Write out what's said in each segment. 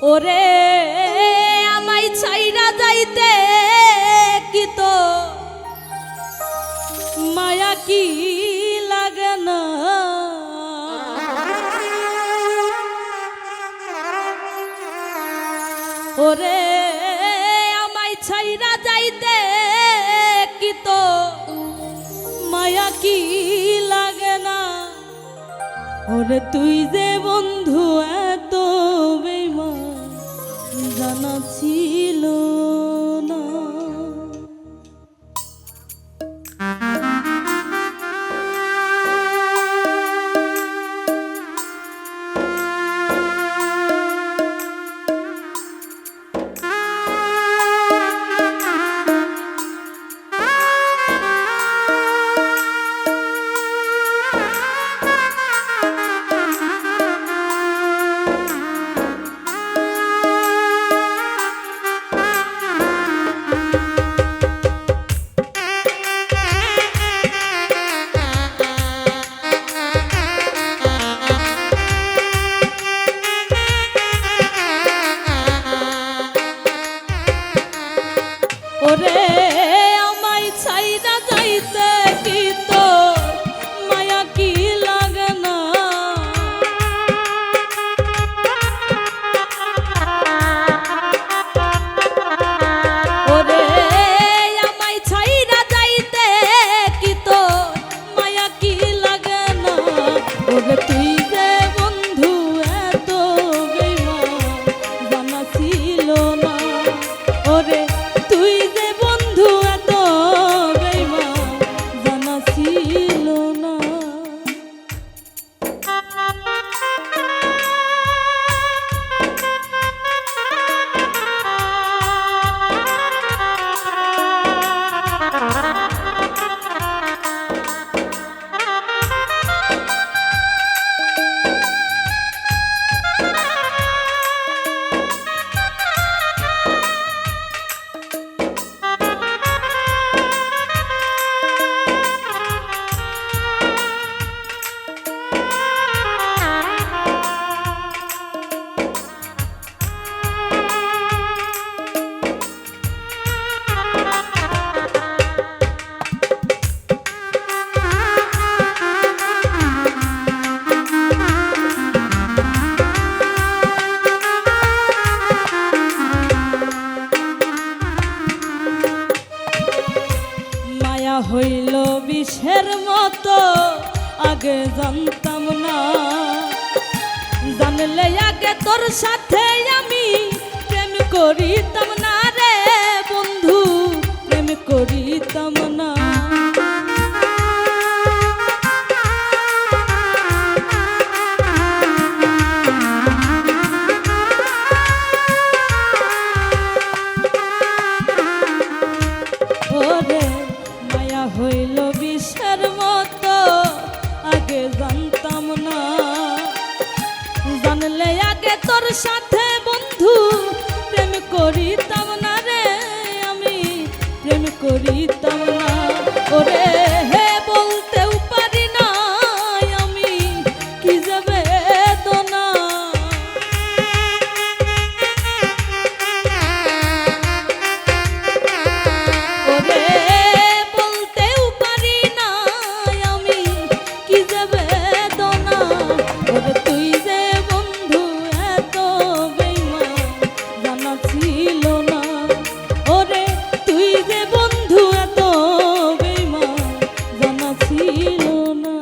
ওরে আমায় ছাইরা যাইতে কি তো মায়া কি লাগে না। ওরে আমায় ছাইরা যাইতে কি তো মায়া কি লাগে না। ওরে তুই যে বন্ধু এত বেঈমান জানা ছিল না। ওরে আমায় ছাইরা যাইতে কি তো মায়া কি লাগে না। ওরে আমায় ছাইরা যাইতে কি তো মায়া কি লাগে না। ওরে তুই যে বন্ধু এত বেঈমান জানা ছিল না। ওরে তুই যে বন্ধু এত বেঈমান জানা ছিল না। হইল বিষের মতো আগে জানতাম না। জানলে আগে তোর সাথে আমি প্রেম করিতাম না রে বন্ধু, প্রেম করিতাম না। ওরে মায়া হইল বিষের মতো আগে জানতাম না। জানলে আগে তোর সাথে বন্ধু প্রেম করিতাম না রে, আমি প্রেম করিতাম না। ওরে হে বলতেও পারি না আমি কি যে বেদনা। ওরে বলতেও পারি না আমি কি যে বেদনা। ওরে তুই যে বন্ধু এত বেঈমান জানা ছিল না। ওরে তুই যে বন্ধু এত বেঈমান জানা ছিল না।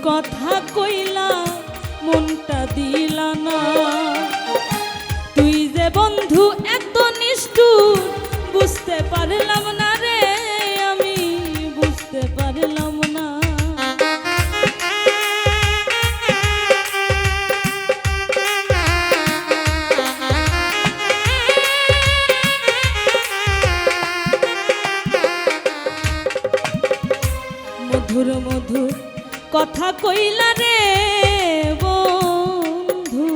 কথা কইলা মনটা দিলা না। তুই যে বন্ধু এত নিষ্ঠুর বুঝতে পারলাম না রে, আমি বুঝতে পারলাম না। মধুর মধুর কথা কইলা রে বন্ধু,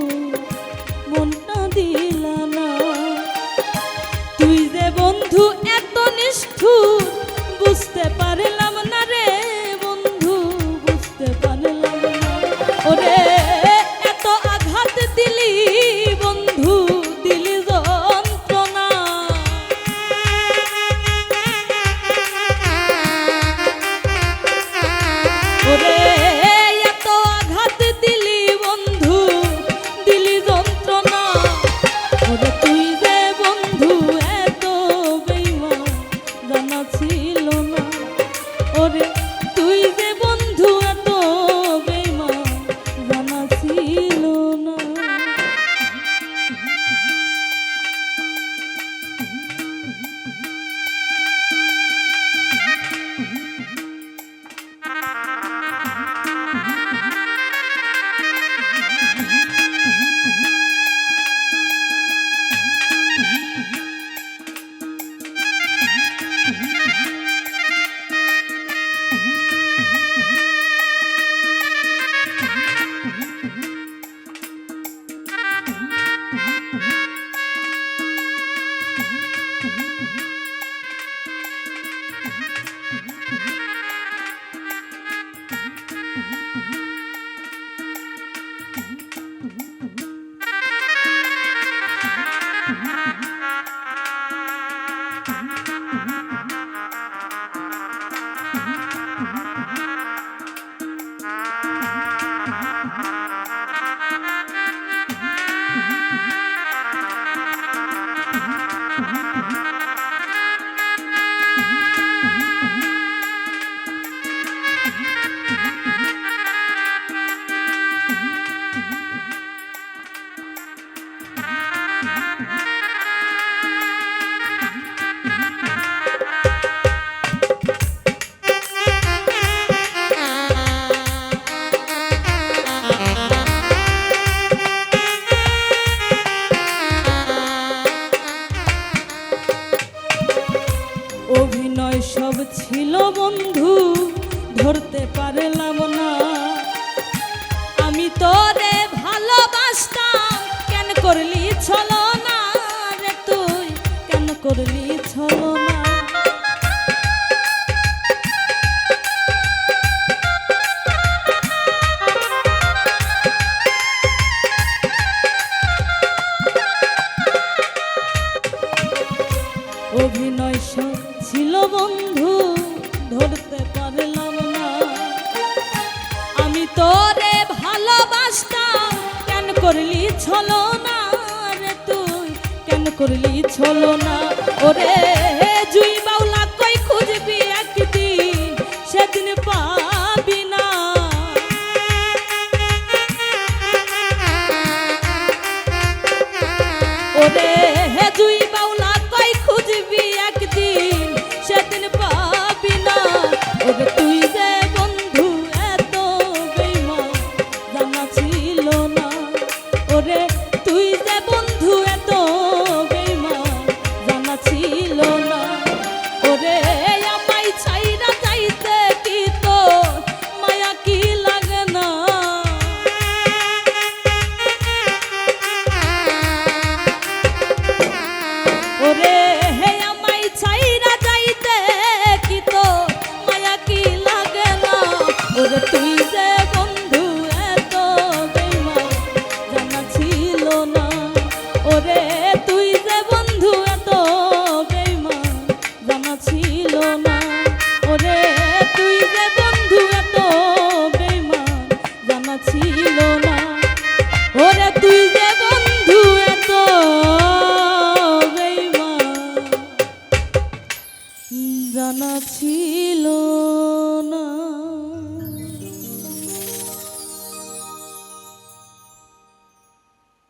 মনটা দিলা না। তুই যে বন্ধু এত নিষ্ঠুর বুঝতে পারলাম না রে বন্ধু, বুঝতে পারলাম না। ওরে এত আঘাত দিলি বন্ধু, দিলি যন্ত্রণা। ওরে এত আঘাত দিলি বন্ধু, দিলি যন্ত্রণা। ওরে তুই যে বন্ধু এত বেঈমান জানা ছিল না। ওরে তুই যে বন্ধু এত বেঈমান জানা ছিল না। অভিনয় সব ছিল বন্ধু, ধরতে পারলাম না। আমি তোরে ভালোবাসতাম, কেন করলি ছলনা রে তুই, কেন করলি ছলনা। অভিনয় সব ছিল বন্ধু, ধরতে পারলাম না। আমি তোরে ভালোবাসতাম, কেন করলি ছলনা রে তুই, কেন করলি ছলনা। ওরে জুই বাউলা কই খুঁজবি একদিন, সেদিন পাবি না। ওরে জুই বাউলা কই খুঁজবি একদিন, সেদিন পাবি না। ওরে তুই যে বন্ধু এত বেঈমান জানা ছিল না। ওরে তুই যে বন্ধু এত বেঈমান জানা ছিল না। ওরে আমায় ছাইরা যাইতে কি তোর মায়া কি লাগে না। ওরে হে আমায় ছাইরা যাইতে কি তোর মায়া কি লাগে না। ওরে তুই যে বন্ধু এত বেঈমান জানা ছিল না। ওরে তুই যে বন্ধু এত বেঈমান জানা ছিল না। ওরে তুই যে বন্ধু এত বেঈমান জানা ছিল না। ওরে তুই যে বন্ধু এত বেঈমান জানা ছিল না।